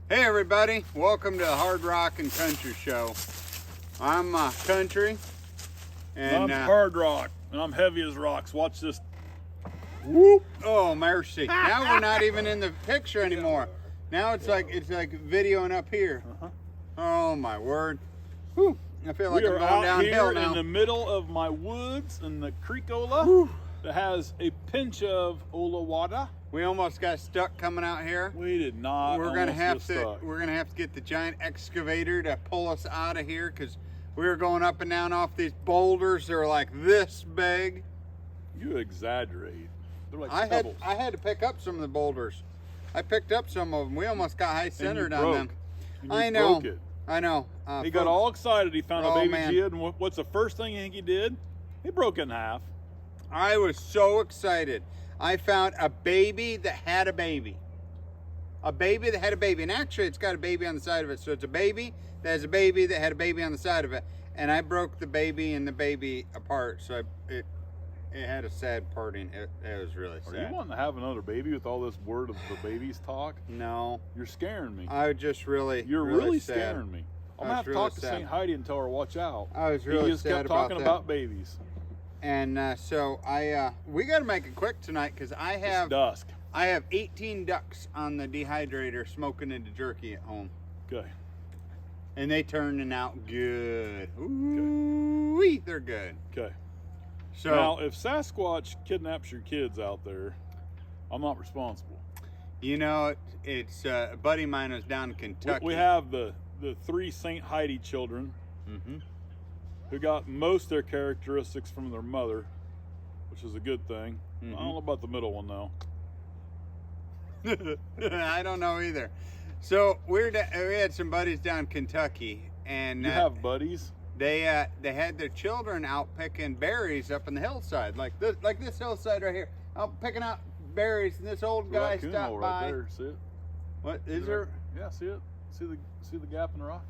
Hey everybody, welcome to the Hard Rock and Country Show. I'm Country, and I'm hard rock, and I'm heavy as rocks. Watch this. whoop! Oh mercy! Now we're not even in the picture anymore. Now it's like videoing up here. Oh my word! Whew. I feel like We I'm are going out downhill here now. in the middle of my woods in the Creekola Whew. that has a pinch of Olawada. We almost got stuck coming out here. We did not. We're gonna almost have get to. stuck. We're gonna have to get the giant excavator to pull us out of here because we were going up and down off these boulders. They're like this big. You exaggerate. They're like I pebbles. had to pick up some of the boulders. I picked up some of them. We almost got high centered on them. And you I know. broke it. I know. He got all excited. He found a Oh, baby man. Jid, and what's the first thing you think he did? He broke it in half. I was so excited. I found a baby that had a baby. A baby that had a baby. And actually, it's got a baby on the side of it. So it's a baby that has a baby that had a baby on the side of it. And I broke the baby and the baby apart. So it had a sad parting. It was really Are sad. you wanting to have another baby with all this word of the babies talk? No. You're scaring me. I just really. You're really sad. scaring me. I'm I gonna was have to really talk to sad. St. Heidi and tell her watch out. I was really He just sad kept about talking that. about babies. And so we got to make it quick tonight because It's dusk. I have 18 ducks on the dehydrator smoking into jerky at home, Okay. and they turning out good. Ooh, they're good. Okay. So Now, if Sasquatch kidnaps your kids out there, I'm not responsible. you know it's a buddy of mine was down in Kentucky. We have the three St. Heidi children Mhm. who got most of their characteristics from their mother, which is a good thing. I don't know about the middle one though. I don't know either. So we had some buddies down in Kentucky, and You have buddies? they had their children out picking berries up in the hillside, like this hillside right here, out picking out berries, and this old The guy raccoon stopped hole by. right there. See it? What is there? Yeah, see it? See the gap in the rock?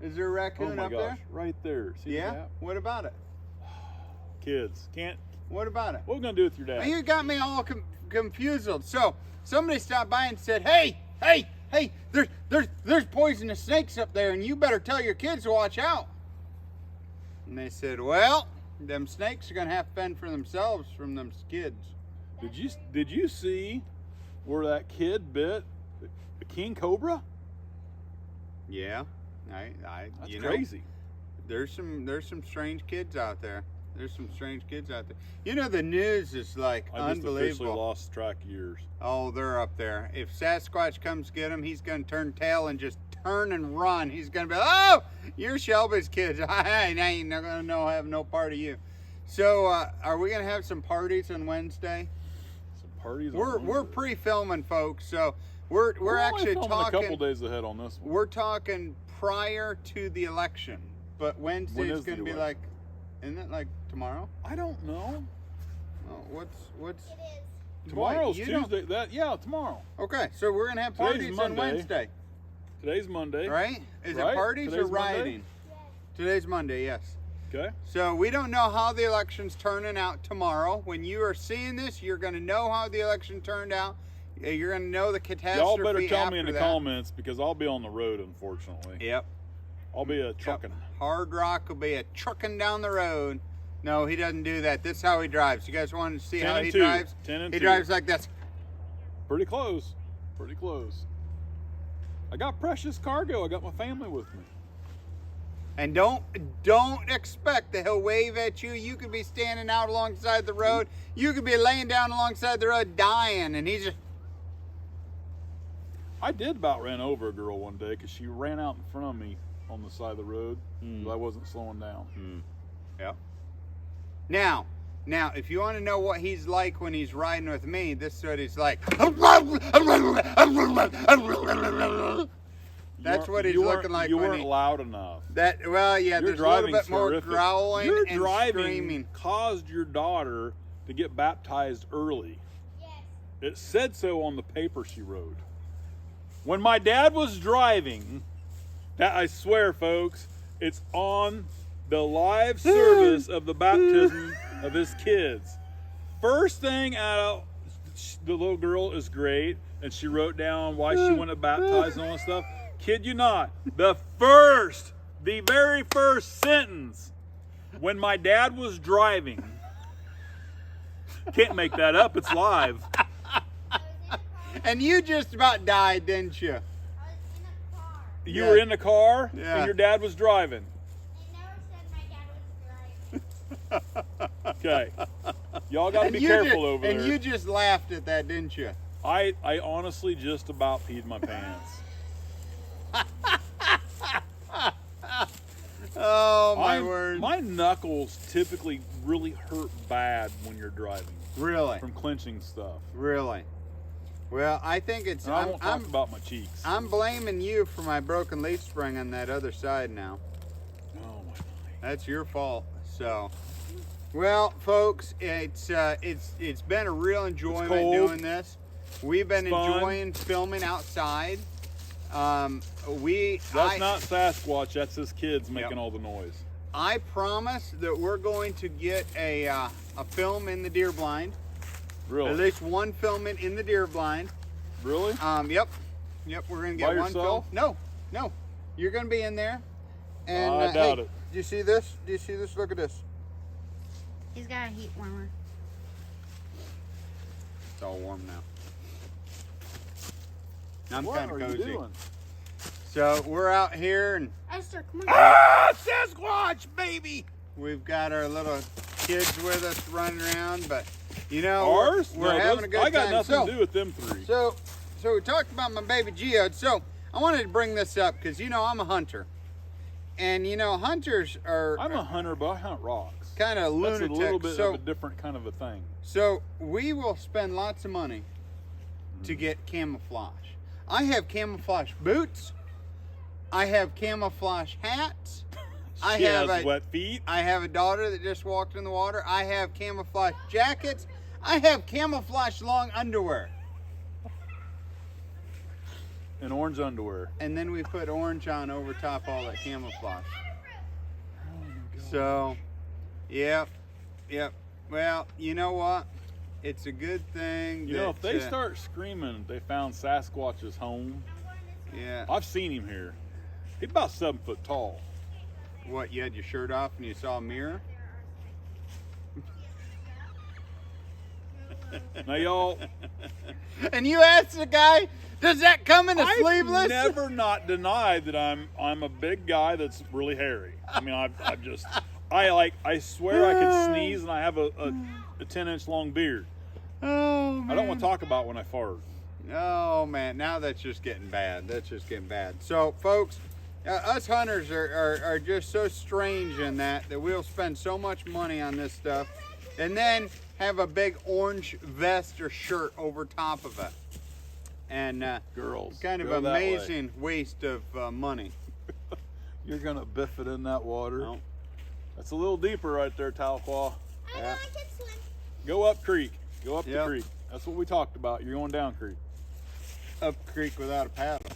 Is there a Oh raccoon my up gosh, there? right there. See the Yeah. gap? What about it? Kids can't. What about it? What are we gonna do with your dad? You got me all confused. So somebody stopped by and said, "Hey! There's poisonous snakes up there, and you better tell your kids to watch out." And they said, "Well, them snakes are gonna have to fend for themselves from them kids." Did you see where that kid bit a king cobra? Yeah, That's you know, crazy. there's some strange kids out there. There's some strange kids out there. You know, the news is like I just officially unbelievable. lost track of years. Oh, they're up there. If Sasquatch comes get him, he's gonna turn tail and just turn and run. He's gonna be, "Oh, you're Shelby's kids. I ain't gonna have no part of you." So, are we gonna have some parties on Wednesday? Some parties. on We're Wednesday. pre-filming, folks. So we're We're only actually filming a couple talking. days ahead on this one. We're talking prior to the election, but Wednesday When is is the gonna be election? like, isn't it like tomorrow? I don't know. Oh, what's It is. Tomorrow's Boy, you don't- Tuesday. Tomorrow. Okay, so we're gonna have Today's parties on Monday. Wednesday, Today's Monday. right? Is Right? it parties Today's or Monday? rioting? Yes. Today's Monday, yes. Okay. So we don't know how the election's turning out tomorrow. When you are seeing this, you're going to know how the election turned out. You're going to know the catastrophe. Y'all better tell me in after the that. comments because I'll be on the road, unfortunately. Yep. I'll be a trucking. Hard Rock will be a trucking down the road. No, he doesn't do that. This is how he drives. You guys want to see 10 how and he 2. drives? 10 and He 2. drives like this. Pretty close. Pretty close. I got precious cargo. I got my family with me. And don't expect that he'll wave at you. You could be standing out alongside the road. You could be laying down alongside the road dying, and he's just. I did about ran over a girl one day because she ran out in front of me on the side of the road. But I wasn't slowing down. Yeah. Now, if you want to know what he's like when he's riding with me, this is what he's like. That's what he's looking like You when weren't he. loud enough. Well, yeah, Your there's a little driving's bit more horrific. growling Your and driving screaming. caused your daughter to get baptized early. Yes. It said so on the paper she wrote. When my dad was driving, that I swear, folks, it's on the live service of the baptism of his kids. First thing out, the little girl is great. and she wrote down why she wanted baptized and all that stuff. Kid you not, the very first sentence, when my dad was driving. Can't make that up. It's live. And you just about died, didn't you? You were in the car, Yeah. and your dad was driving. They never said my dad was driving. Okay. Y'all got to And be you careful just, over and there. you just laughed at that, didn't you? I honestly just about peed my pants. Oh my word! My knuckles typically really hurt bad when you're driving Really, from clenching stuff. really. Well, I think it's. And I won't talk about my cheeks. I'm blaming you for my broken leaf spring on that other side now. Oh my God. That's your fault. So, well, folks, it's been a real enjoyment cold. doing this. We've been It's fun. enjoying filming outside. That's not Sasquatch. That's his kids making Yep. all the noise. I promise that we're going to get a film in the deer blind. Really? At least one film in the deer blind. Really? Yep. We're gonna get By one film. yourself? No. You're gonna be in there. And I doubt hey, it. Do you see this? Look at this. He's got a heat warmer. It's all warm now. I'm What kind of are you cozy. doing? So we're out here and Esther, come on. Ah, Sasquatch, baby! we've got our little kids with us running around, but you know Ours? we're No, having those- a good I got time. nothing to do with them three. So we talked about my baby Geode. So I wanted to bring this up because you know I'm a hunter, and you know hunters are I'm a hunter, but I hunt rocks. kind of That's a lunatics. little bit so of a different kind of a thing. So we will spend lots of money to Mm-hmm. get camouflage. I have camouflage boots. I have camouflage hats. I She have has a wet feet. I have a daughter that just walked in the water. I have camouflage jackets. I have camouflage long underwear. And orange underwear. And then we put orange on over top all that camouflage. Oh my God. So, yep. Well, you know what? It's a good thing. You know, if that, they start screaming they found Sasquatch's home, yeah. I've seen him here. He's about 7 foot tall. What, you had your shirt off and you saw a mirror? Now, y'all, And you asked the guy, does that come in a I've sleeveless? never not denied that I'm a big guy that's really hairy. I mean, I swear I could sneeze and I have a 10-inch long beard. Oh, man. I don't want to talk about when I fart. Oh, man. Now that's just getting bad. So, folks, us hunters are just so strange in that we'll spend so much money on this stuff and then have a big orange vest or shirt over top of it. And Girls, kind of go that way. amazing waste of money. You're gonna biff it in that water. No. That's a little deeper right there, Tahlequah. I know Yeah. I can swim. Go up creek. Go up the Yep. creek. That's what we talked about. You're going down creek. Up creek without a paddle.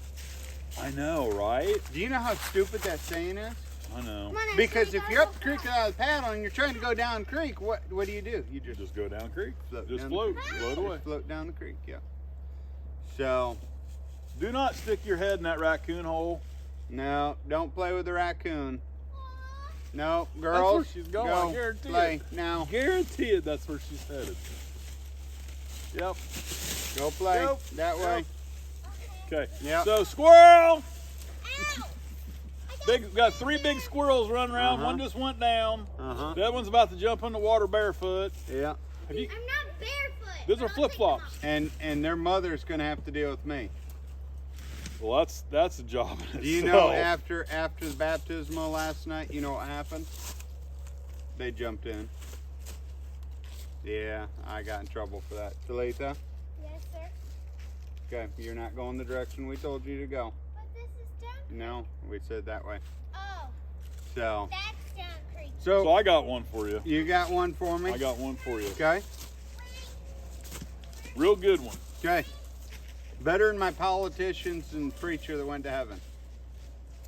I know, right? Do you know how stupid that saying is? I know. Come on, Esther, Because you if gotta you're go up the creek without a paddle and you're trying to go down creek, what do? You You just go down creek. Float Just down float. the Float away. float down the creek, yeah. So, Do not stick your head in that raccoon hole. no, don't play with the raccoon. No, where girls, she's going, go I guarantee play it. now. Guaranteed that's where she's headed. Yep. Go play Yep, that way. Okay. Yep. So squirrel. Ow! Big got 3 big squirrels running around. Uh-huh. One just went down. Uh-huh. The other one's about to jump in the water barefoot. Yeah. Have you, I'm not barefoot. those are I'll take flip them flops. off. And their mother's gonna have to deal with me. Well, that's a job. In Do you know itself. after the baptismal last night, you know what happened? They jumped in. Yeah, I got in trouble for that. Talitha, Yes, sir. okay, you're not going the direction we told you to go. But this is down. No, we said that way. Oh, So, that's down creek. So I got one for you. you got one for me? I got one for you. Okay, Real good one. okay. Better than my politicians and preacher that went to heaven.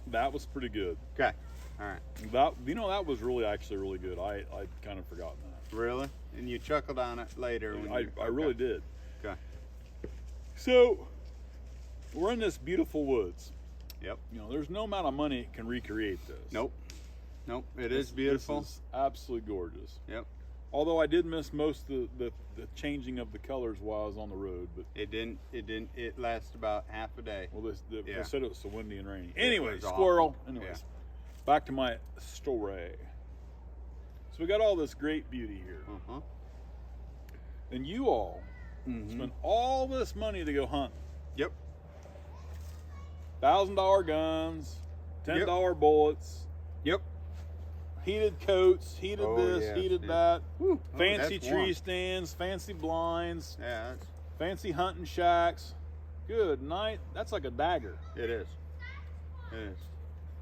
That was pretty good. Okay, all right. That was really actually really good. I'd kind of forgotten that. Really? And you chuckled on it later. When I really did. Okay. So we're in this beautiful woods. Yep. You know, there's no amount of money that can recreate this. Nope. Nope. It is beautiful. This is absolutely gorgeous. Yep. Although I did miss most of the changing of the colors while I was on the road, but It didn't. It lasted about half a day. well, they Yeah. said it was so windy and rainy. Anyway, was awful. squirrel. Anyways, Yeah. back to my story. So we got all this great beauty here, Uh-huh. and you all spend all this money to go hunt. Yep. $1,000 guns, $10 bullets, Yep. heated coats, heated Oh, this, yes, heated yeah. that, Woo. Oh, fancy that's tree warm. stands, fancy blinds, Yeah, that's, fancy hunting shacks. Good night. That's like a dagger. it is. It is.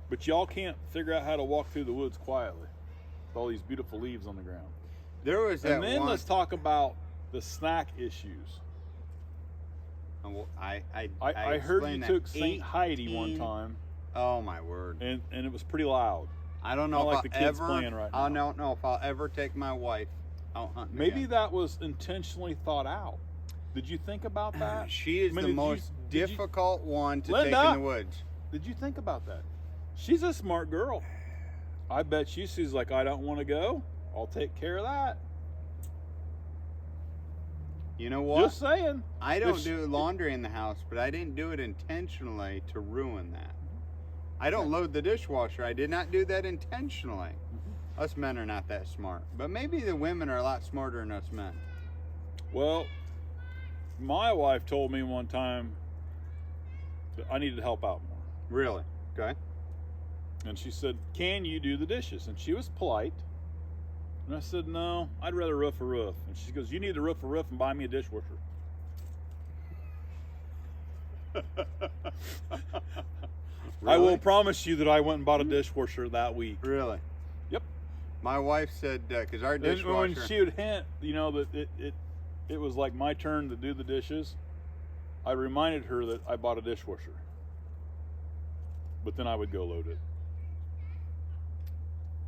But y'all can't figure out how to walk through the woods quietly with all these beautiful leaves on the ground. There was that And then one. let's talk about the snack issues. I I heard you explained that took St. Heidi one 18 time, Oh my word! and it was pretty loud. I don't Not know like if the I'll kids ever. playing right I now. don't know if I'll ever take my wife out hunting. Maybe again. that was intentionally thought out. Did you think about that? She is I mean, the did you- most did you- difficult one to take Linda! in the woods. Did you think about that? She's a smart girl. I bet she's like, I don't want to go. I'll take care of that. You know what? Just saying. I don't If do laundry in the house, but I didn't do it intentionally to ruin that. I don't load the dishwasher. I did not do that intentionally. Mm-hmm. Us men are not that smart, but maybe the women are a lot smarter than us men. Well, my wife told me one time that I needed to help out more. Really? Okay. And she said, can you do the dishes? And she was polite. And I said, no, I'd rather roof a roof. And she goes, you need to roof a roof and buy me a dishwasher. I will Really? promise you that I went and bought a dishwasher that week. Really? Yep. My wife said, because our And when dishwasher. she would hint, you know, that it was like my turn to do the dishes, I reminded her that I bought a dishwasher. But then I would go load it.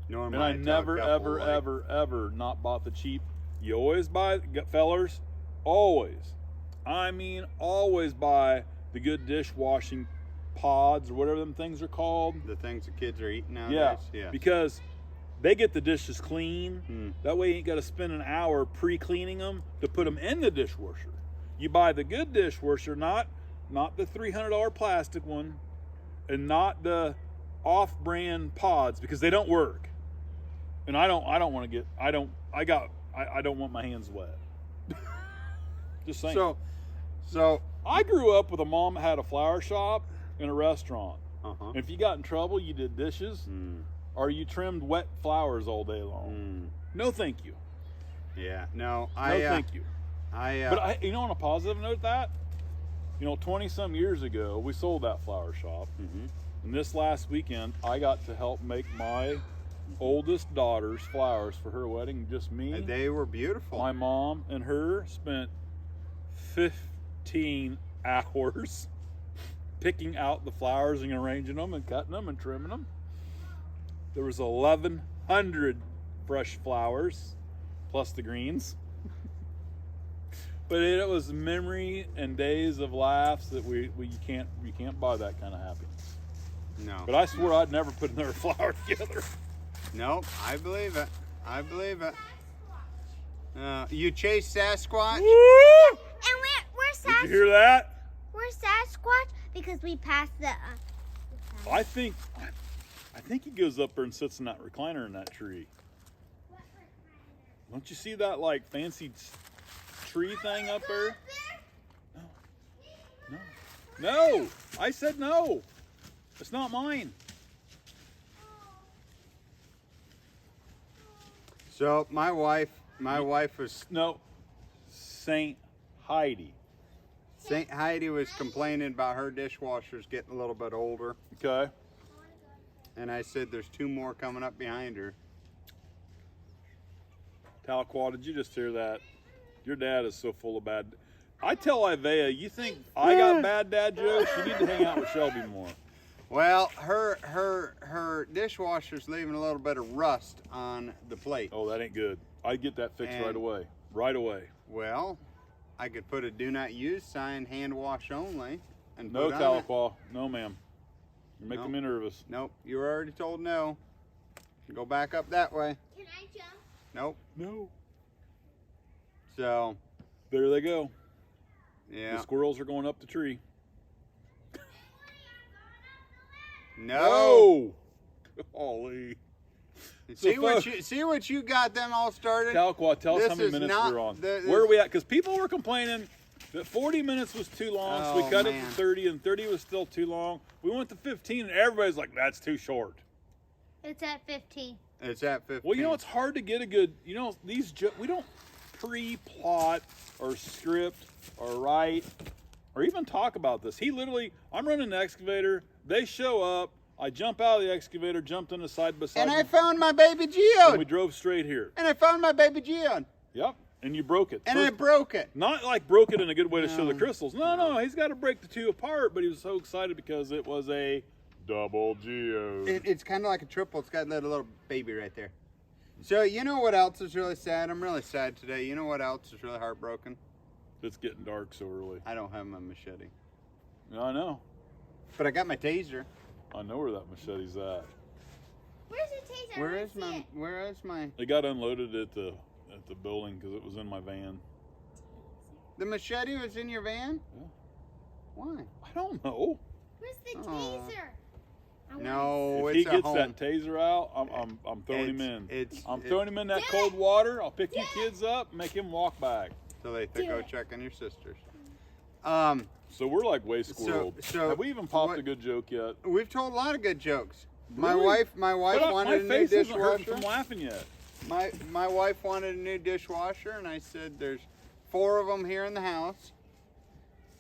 Normally And I tell a never, couple, ever not bought the cheap. You always buy, fellers, always. I mean, always buy the good dishwashing pods or whatever them things are called. the things the kids are eating Yeah, nowadays. Yeah. because they get the dishes clean. Hmm. That way you ain't got to spend an hour pre-cleaning them to put them in the dishwasher. You buy the good dishwasher, not the $300 plastic one, and not the off-brand pods, because they don't work. And I don't want to get I don't want my hands wet. Just saying. So. I grew up with a mom that had a flower shop and a restaurant. Uh-huh. And if you got in trouble, you did dishes, or you trimmed wet flowers all day long. No, thank you. Yeah. No. No, thank you. But But on a positive note, 20 some years ago, we sold that flower shop. And this last weekend, I got to help make my oldest daughter's flowers for her wedding. Just me, they were beautiful. my mom, and her spent 15 hours picking out the flowers and arranging them and cutting them and trimming them. There was 1,100 fresh flowers, plus the greens. But it was memory and days of laughs that you can't buy that kind of happiness. No. But I swore I'd never put another flower together. Nope. I believe it. I believe it. You chase Sasquatch? And we're Did you hear that? We're Sasquatch because we passed the. I think he goes up there and sits in that recliner in that tree. Don't you see that like fancy tree thing up there? No. I said no. It's not mine. So my wife was No. St. Heidi. St. Heidi was complaining about her dishwashers getting a little bit older, Okay. and I said there's 2 more coming up behind her. Talquah, did you just hear that? Your dad is so full of bad. I tell Isaiah, you think I got bad dad jokes? You need to hang out with Shelby more. Well, her dishwasher's leaving a little bit of rust on the plate. Oh, that ain't good. I'd get that fixed And- right away. Right away. Well, I could put a do not use sign, hand wash only, and No, put on it. Tahlequah. No, ma'am. You're making Nope. me nervous. Nope, you were already told no. Go back up that way. Can I jump? Nope. No. So, There they go. yeah. The squirrels are going up the tree. No. Golly. See So what you got them all started. Tahlequah, tell us This how many is minutes not we're on. the- Where are we at? Because people were complaining that 40 minutes was too long, so we Oh, cut it man. to 30, and 30 was still too long. We went to 15, and everybody's like, that's too short. It's at 15. It's at 15. Well, you know, it's hard to get a good, you know, we don't pre-plot or script or write or even talk about this. He literally, I'm running an excavator, they show up, I jump out of the excavator, jumped in the side by side, And I found my baby and we geode. drove straight here. And I found my baby geode. Yep, and you broke it. And I First- broke it. Not like broke it in a good way to show the No. crystals. No, he's got to break the two apart, but he was so excited because it was a double geode. It's kind of like a triple. It's got that little baby right there. So you know what else is really sad? I'm really sad today. You know what else is really heartbroken? It's getting dark so early. I don't have my machete. I know. But I got my taser. I know where that machete's at. Where's the taser? Where I is wanna see my it. where is my It got unloaded at the building because it was in my van. the machete was in your van? Yeah. Why? I don't know. Where's the Oh. taser? I wanna No, if it's he a gets home. that taser out, I'm throwing him in. I'm throwing him in that cold water. I'll pick you kids up, make him walk back. So they Do go it. check on your sisters. So we're like way squirreled. so Have we even popped what- a good joke yet? We've told a lot of good jokes. My Really? wife But wanted my a new face isn't hurting dishwasher. from laughing yet. My wife wanted a new dishwasher, and I said there's 4 of them here in the house,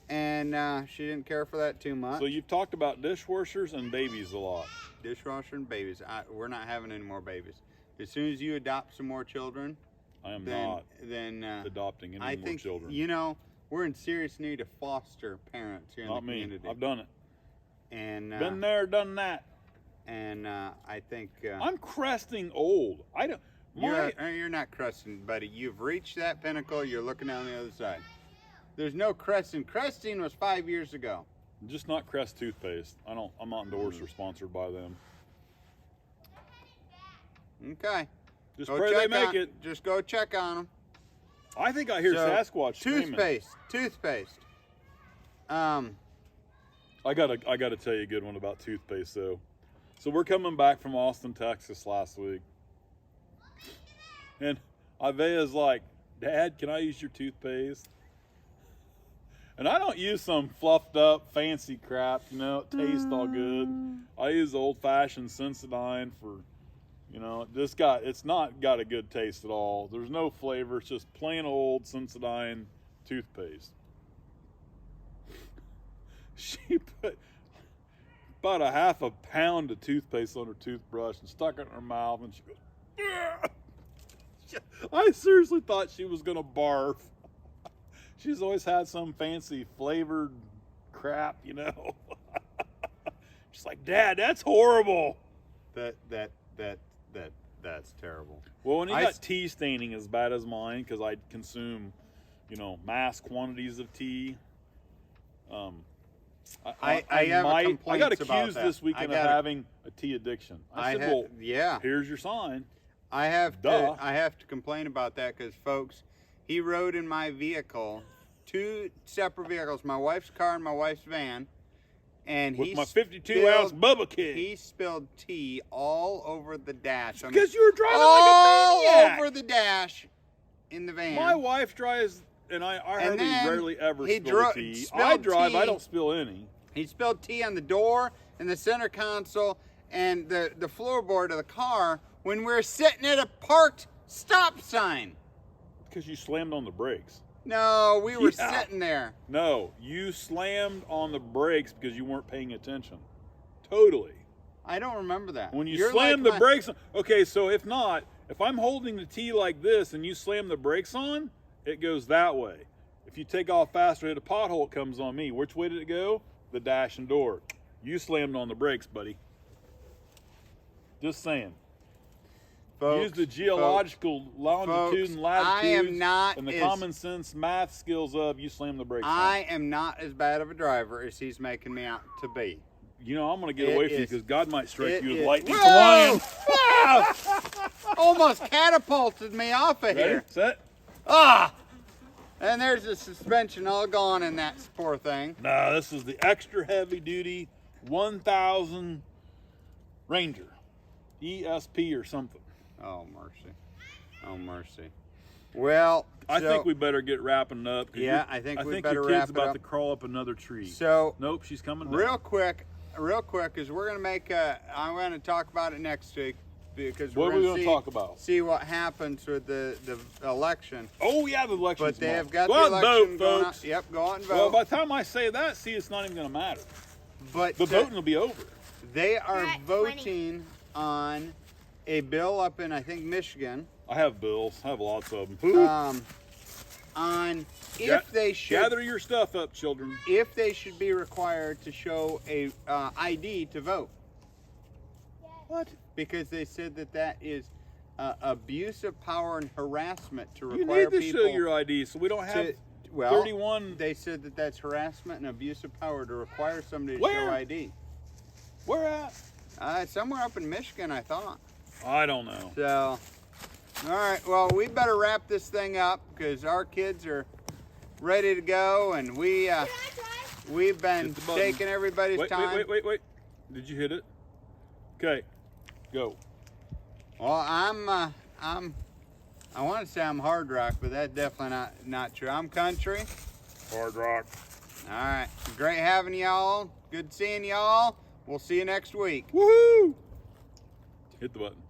and she didn't care for that too much. So you've talked about dishwashers and babies a lot. Dishwasher and babies. We're not having any more babies. As soon as you adopt some more children, I am then not then adopting any I more think children. you know we're in serious need of foster parents here in Not the me. community. I've done it. And Been there, done that. and I think I'm cresting old. I don't. you're not cresting, buddy. You've reached that pinnacle. You're looking down the other side. There's no cresting. Cresting was 5 years ago. Just not Crest toothpaste. I'm not endorsed or sponsored by them. Okay. Just Go pray they check make on- it. Just go check on them. I think I hear So, Sasquatch screaming. Toothpaste. I gotta tell you a good one about toothpaste though. So we're coming back from Austin, Texas last week, and Avea's like, "Dad, can I use your toothpaste?" And I don't use some fluffed up fancy crap, you know. It tastes all good. I use old-fashioned Sensodyne for, you know, it's not got a good taste at all. There's no flavor. It's just plain old Sensodyne toothpaste. She put about a half a pound of toothpaste on her toothbrush and stuck it in her mouth, and she goes, "Ugh." I seriously thought she was gonna barf. She's always had some fancy flavored crap, you know. She's like, "Dad, that's horrible." That's terrible. Well, when you I got s- tea staining as bad as mine, because I consume, you know, mass quantities of tea. I have I got complaints about accused that. this weekend of I got- having a tea addiction. I said, "Well, yeah. here's your sign." I have Duh. to. I have to complain about that because, folks, he rode in my vehicle, 2 separate vehicles, my wife's car and my wife's van, and With he my 52-ounce spilled- Bubba King. He spilled tea all over the dash. Because you were driving all like a maniac. over the dash in the van. My wife drives, and I And hardly then rarely ever he spill dro- tea. spilled I drive, I tea. don't spill any. He spilled tea on the door and the center console and the floorboard of the car when we were sitting at a parked stop sign. Because you slammed on the brakes. No, we were Yeah. sitting there. No, you slammed on the brakes because you weren't paying attention. Totally. I don't remember that. When you You're slam like the brakes on, okay, so if I'm holding the tea like this and you slam the brakes on, it goes that way. If you take off faster, hit a pothole, it comes on me. Which way did it go? The dash and door. You slammed on the brakes, buddy. Just saying. Folks, Use the geological longitude and latitude I am not and the as- common sense math skills of you slam the brakes on. I am not as bad of a driver as he's making me out to be. You know, I'm going to get It away from you is- because God might strike It you with is- lightning Whoa! flying. Wow! Almost catapulted me off of Ready? here. Set? Ah! And there's the suspension all gone in that poor thing. No, this is the extra heavy duty 1000 Ranger. ESP or something. Oh, mercy. Oh, mercy. Well, I so- think we better get wrapping up. 'cause Yeah, I think we better your wrap kid's it about up. to crawl up another tree. So, Nope, she's coming down. real quick, is we're going to make I'm going to talk about it next week because What we're are we going gonna to talk about? see what happens with the election. Oh, yeah, the election's But they tomorrow. have got Go the out and election vote, going on. folks. Yep, go out and vote. Well, by the time I say that, see, it's not even going to matter. But The voting will be over. they are At 20. voting on a bill up in, I think, Michigan. I have bills. I have lots of them. On Ga- if they should Gather your stuff up, children. if they should be required to show a ID to vote. What? Because they said that is abuse of power and harassment to You require need to people show your ID so we don't have to, well, 31. They said that's harassment and abuse of power to require somebody to Where? show ID. Where at? Somewhere up in Michigan, I thought. I don't know. So, all right. Well, we better wrap this thing up because our kids are ready to go, and we've been Hit the button. taking everybody's Wait, time. wait. Did you hit it? Okay, go. Well, I want to say I'm hard rock, but that's definitely not true. I'm country. Hard rock. All right. Great having y'all. Good seeing y'all. We'll see you next week. Woohoo! Hit the button.